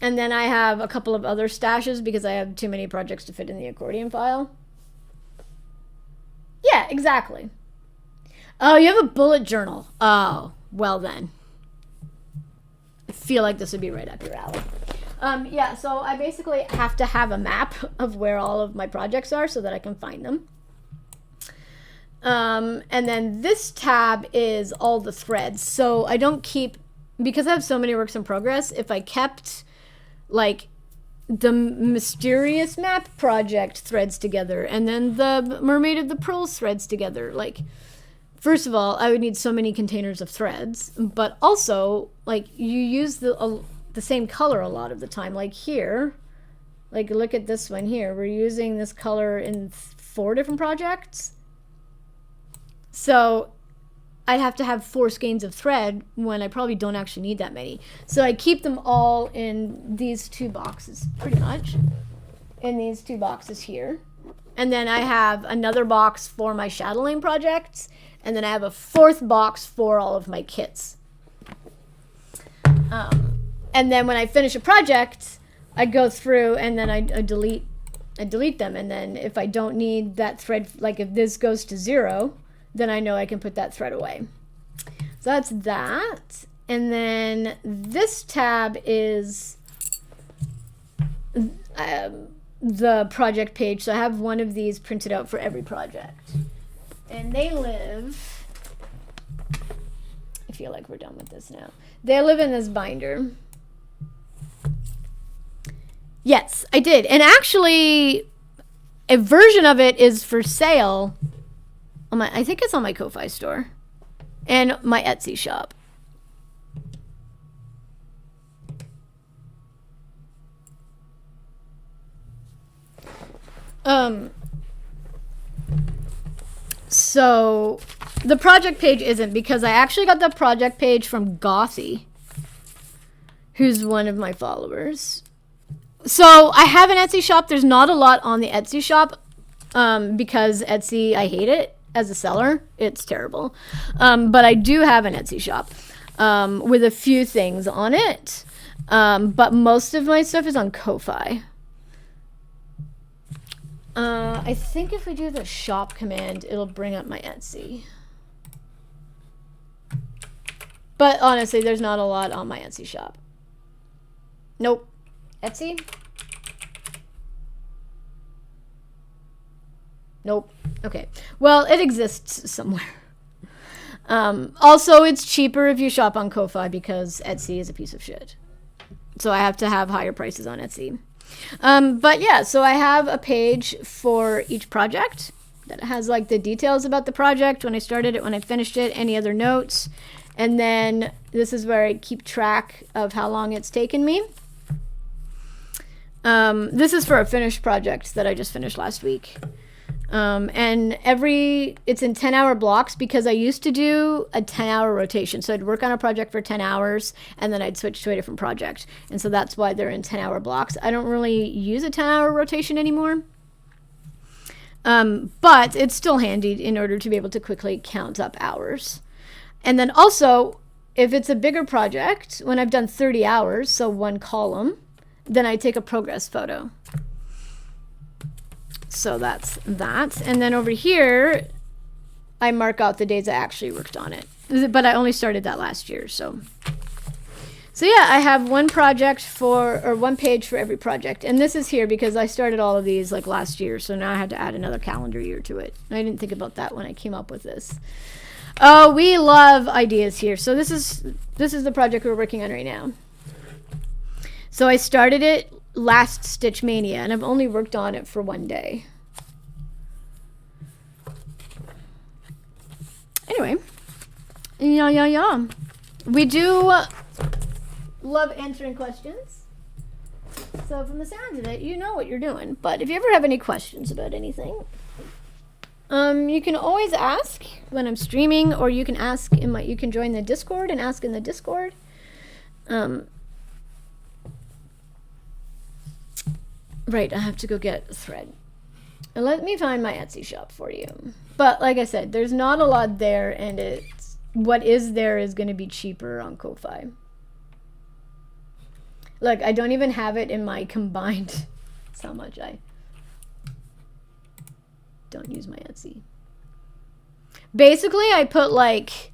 And then I have a couple of other stashes because I have too many projects to fit in the accordion file. Yeah, exactly. Oh, you have a bullet journal. Oh, well then. I feel like this would be right up your alley. Yeah, so I basically have to have a map of where all of my projects are so that I can find them. And then this tab is all the threads. So I don't keep, because I have so many works in progress, if I kept like the mysterious map project threads together and then the mermaid of the pearls threads together, like, first of all, I would need so many containers of threads, but also like you use the same color a lot of the time. Like here, like look at this one here, we're using this color in 4 different projects. So I'd have to have 4 skeins of thread when I probably don't actually need that many. So I keep them all in these 2 boxes, pretty much. In these 2 boxes here. And then I have another box for my chatelaine projects. And then I have a 4th box for all of my kits. And then when I finish a project, I go through and then I delete them. And then if I don't need that thread, like if this goes to 0, then I know I can put that thread away. So that's that. And then this tab is the project page. So I have one of these printed out for every project. And they live, I feel like we're done with this now. They live in this binder. Yes, I did. And actually, a version of it is for sale. I think it's on my Ko-Fi store and my Etsy shop. So the project page isn't, because I actually got the project page from Gothy, who's one of my followers. So I have an Etsy shop. There's not a lot on the Etsy shop because Etsy, I hate it. As a seller, it's terrible. But I do have an Etsy shop with a few things on it. But most of my stuff is on Ko-Fi. I think if we do the shop command, it'll bring up my Etsy. But honestly, there's not a lot on my Etsy shop. Nope. Etsy? Nope. Okay. Well, it exists somewhere. Also, it's cheaper if you shop on Ko-Fi because Etsy is a piece of shit. So I have to have higher prices on Etsy. But yeah, so I have a page for each project that has like the details about the project, when I started it, when I finished it, any other notes. And then this is where I keep track of how long it's taken me. This is for a finished project that I just finished last week. And it's in 10-hour blocks because I used to do a 10-hour rotation. So I'd work on a project for 10 hours and then I'd switch to a different project. And so that's why they're in 10-hour blocks. I don't really use a 10-hour rotation anymore. But it's still handy in order to be able to quickly count up hours. And then also, if it's a bigger project, when I've done 30 hours, so 1 column, then I take a progress photo. So that's that. And then over here, I mark out the days I actually worked on it. But I only started that last year, so yeah, I have 1 project or 1 page for every project. And this is here because I started all of these like last year, so now I had to add another calendar year to it. I didn't think about that when I came up with this. Oh, we love ideas here. So this is the project we're working on right now. So I started it last Stitch Mania, and I've only worked on it for 1 day. Anyway, yeah. We do love answering questions. So from the sounds of it, you know what you're doing. But if you ever have any questions about anything, you can always ask when I'm streaming, or you can ask you can join the Discord and ask in the Discord. Right, I have to go get a thread. And let me find my Etsy shop for you. But like I said, there's not a lot there, and what is there is going to be cheaper on Ko-Fi. Look, I don't even have it in my combined. That's how much I don't use my Etsy. Basically, I put like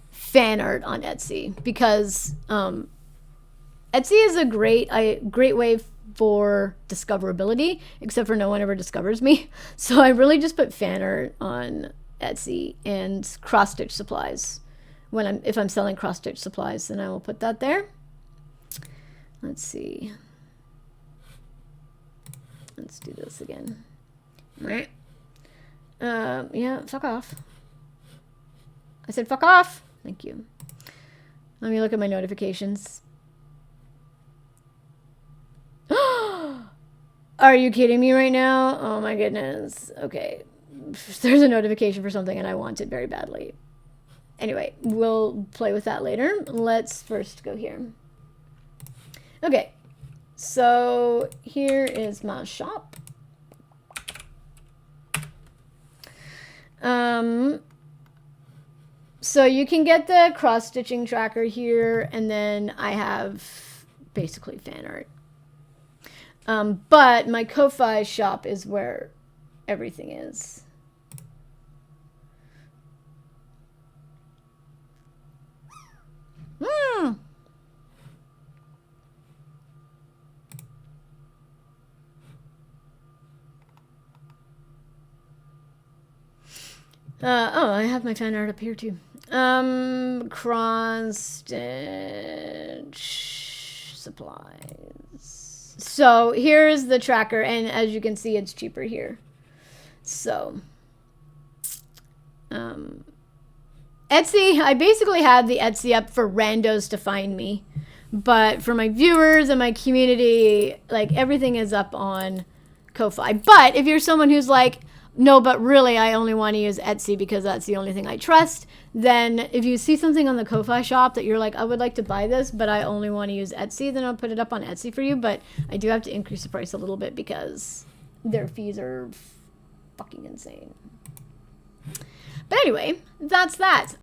fan art on Etsy because Etsy is a great way for discoverability, except for no one ever discovers me. So I really just put fan art on Etsy and cross stitch supplies. If I'm selling cross stitch supplies, then I will put that there. Let's see. Let's do this again. Right. Yeah, fuck off. I said fuck off. Thank you. Let me look at my notifications. Are you kidding me right now? Oh my goodness. Okay. There's a notification for something and I want it very badly. Anyway, we'll play with that later. Let's first go here. Okay. So here is my shop. So you can get the cross-stitching tracker here, and then I have basically fan art. But my Ko-Fi shop is where everything is. Oh, I have my fan art up here too. Cross stitch supplies. So here's the tracker, and as you can see, it's cheaper here. So, Etsy, I basically had the Etsy up for randos to find me, but for my viewers and my community, like everything is up on Ko-Fi. But if you're someone who's like, no, but really I only want to use Etsy because that's the only thing I trust, then if you see something on the Ko-Fi shop that you're like, I would like to buy this, but I only want to use Etsy, then I'll put it up on Etsy for you. But I do have to increase the price a little bit because their fees are fucking insane. But anyway, that's that.